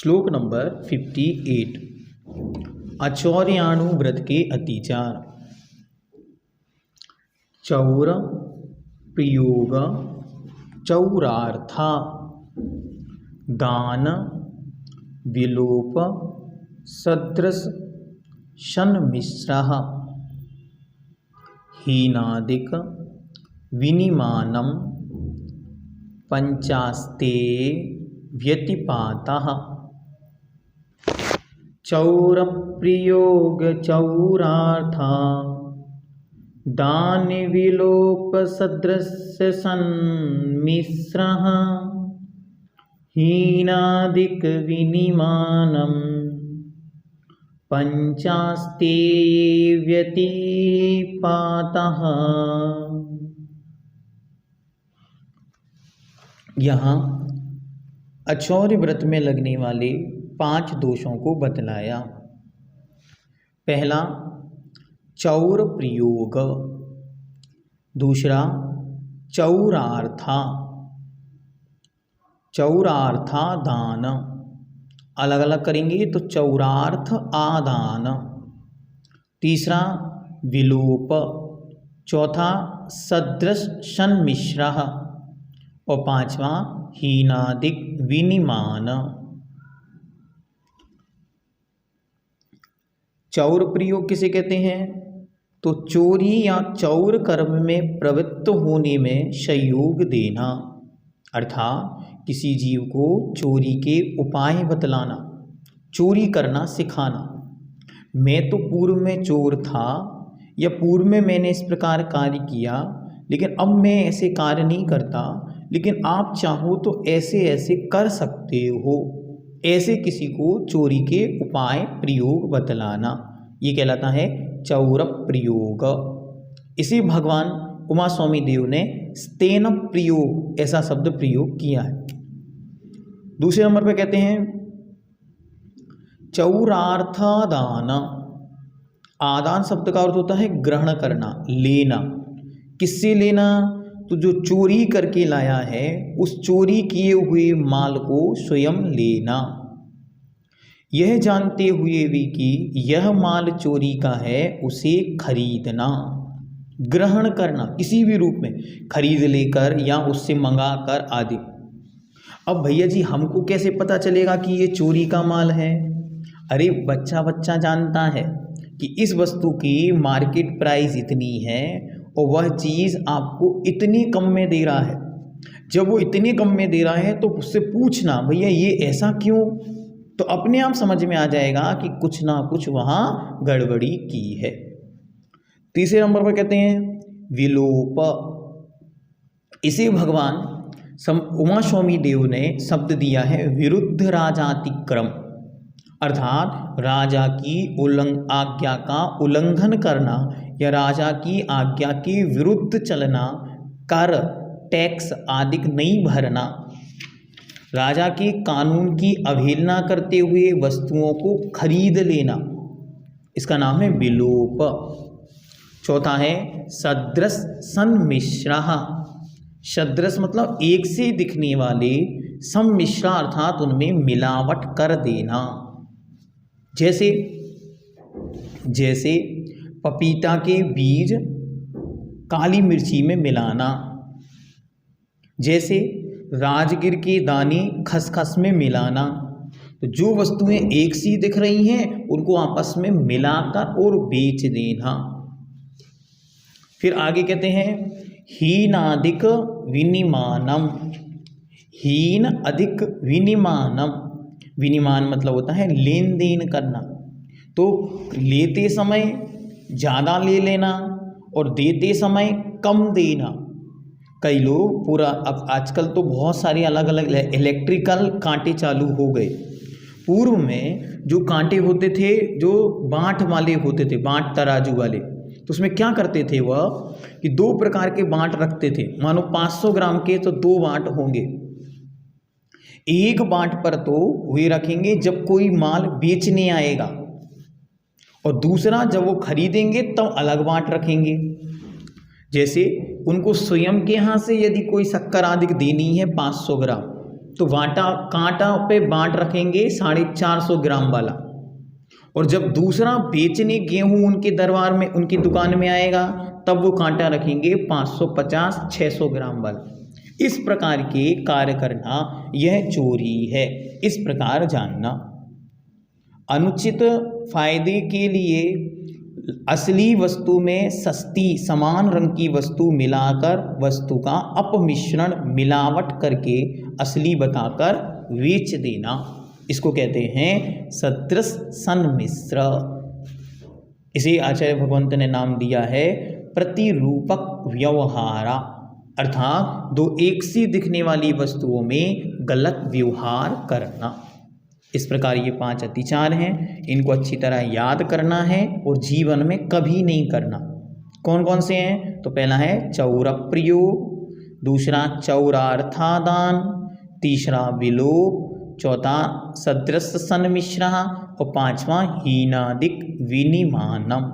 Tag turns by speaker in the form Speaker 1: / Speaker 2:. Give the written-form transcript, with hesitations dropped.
Speaker 1: श्लोक नंबर 58। आचौर्याणु व्रत के अतिचार। चौर प्रयोग चौरार्था दान विलोप सदृश सन्मिश्रः हीनादिक विनिमानं पंचास्ते व्यतिपातः। चौर प्रयोग चौरार्था दान विलोप सदृश सन्मिश्रः हीनादिक विनिमानं पंचास्ते व्यतिपातः। यहाँ अचौर्य व्रत में लगने वाले 5 दोषों को बतलाया। पहला चौर प्रयोग, दूसरा चौरार्था, चौरार्था दान, अलग अलग करेंगे तो चौरार्थ आदान। तीसरा विलोप, चौथा सदृश सन्मिश्रः और पांचवा हीनादिक विनिमान। चौर प्रयोग किसे कहते हैं? तो चोरी या चौर कर्म में प्रवृत्त होने में सहयोग देना, अर्थात किसी जीव को चोरी के उपाय बतलाना, चोरी करना सिखाना। मैं तो पूर्व में चोर था या पूर्व में मैंने इस प्रकार कार्य किया, लेकिन अब मैं ऐसे कार्य नहीं करता, लेकिन आप चाहो तो ऐसे ऐसे कर सकते हो। ऐसे किसी को चोरी के उपाय प्रयोग बतलाना, ये कहलाता है चौर प्रयोग। इसी भगवान उमा स्वामी देव ने स्तेन प्रयोग ऐसा शब्द प्रयोग किया है। दूसरे नंबर पे कहते हैं चौरार्थादान। आदान शब्द का अर्थ होता है ग्रहण करना, लेना। किससे लेना? तो जो चोरी करके लाया है उस चोरी किए हुए माल को स्वयं लेना, यह जानते हुए भी कि यह माल चोरी का है उसे खरीदना, ग्रहण करना, किसी भी रूप में खरीद लेकर या उससे मंगा कर आदि। अब भैया जी हमको कैसे पता चलेगा कि ये चोरी का माल है? अरे बच्चा बच्चा जानता है कि इस वस्तु की मार्केट प्राइस इतनी है और वह चीज़ आपको इतनी कम में दे रहा है। जब वो इतने कम में दे रहा है तो उससे पूछना भैया ये ऐसा क्यों, तो अपने आप समझ में आ जाएगा कि कुछ ना कुछ वहाँ गड़बड़ी की है। तीसरे नंबर पर कहते हैं विलोप। इसे भगवान उमा स्वामी देव ने शब्द दिया है विरुद्ध राजातिक्रम, अर्थात राजा की आज्ञा का उल्लंघन करना या राजा की आज्ञा के विरुद्ध चलना, कर टैक्स आदि नहीं भरना, राजा के कानून की अवहेलना करते हुए वस्तुओं को खरीद लेना, इसका नाम है विलोप। चौथा है सदृश सन्मिश्रः। सदृश मतलब एक से दिखने वाले, सम्मिश्र अर्थात उनमें मिलावट कर देना। जैसे पपीता के बीज काली मिर्ची में मिलाना, जैसे राजगिर के दाने खसखस में मिलाना। तो जो वस्तुएं एक सी दिख रही हैं उनको आपस में मिलाकर और बेच देना। फिर आगे कहते हैं हीनादिक विनिमानम। हीन अधिक विनिमानम, विनिमान मतलब होता है लेन देन करना। तो लेते समय ज़्यादा ले लेना और देते समय कम देना। कई लोग पूरा, अब आजकल तो बहुत सारे अलग अलग इलेक्ट्रिकल कांटे चालू हो गए। पूर्व में जो कांटे होते थे जो बाँट वाले होते थे, बाँट तराजू वाले, तो उसमें क्या करते थे वह कि 2 प्रकार के बाँट रखते थे। मानो 500 ग्राम के तो 2 बाँट होंगे। एक बाँट पर तो वे रखेंगे जब कोई माल बेचने आएगा, और दूसरा जब वो खरीदेंगे तब अलग बाँट रखेंगे। जैसे उनको स्वयं के यहाँ से यदि कोई शक्कर आदि देनी है 500 ग्राम, तो कांटा पे बांट रखेंगे 450 ग्राम वाला, और जब दूसरा बेचने गेहूं उनके दरबार में उनकी दुकान में आएगा तब वो कांटा रखेंगे 550-600 ग्राम वाला। इस प्रकार के कार्य करना यह चोरी है। इस प्रकार जानना। अनुचित फायदे के लिए असली वस्तु में सस्ती समान रंग की वस्तु मिलाकर वस्तु का अपमिश्रण मिलावट करके असली बताकर बेच देना, इसको कहते हैं सदृश सन्मिश्र। इसे आचार्य भगवंत ने नाम दिया है प्रतिरूपक व्यवहारा, अर्थात दो एक सी दिखने वाली वस्तुओं में गलत व्यवहार करना। इस प्रकार ये 5 अतिचार हैं, इनको अच्छी तरह याद करना है और जीवन में कभी नहीं करना। कौन कौन से हैं? तो पहला है चौरप्रयोग, दूसरा चौरार्थादान, तीसरा विलोप, चौथा सदृश सन्मिश्र और पांचवा हीनादिक विनिमानम।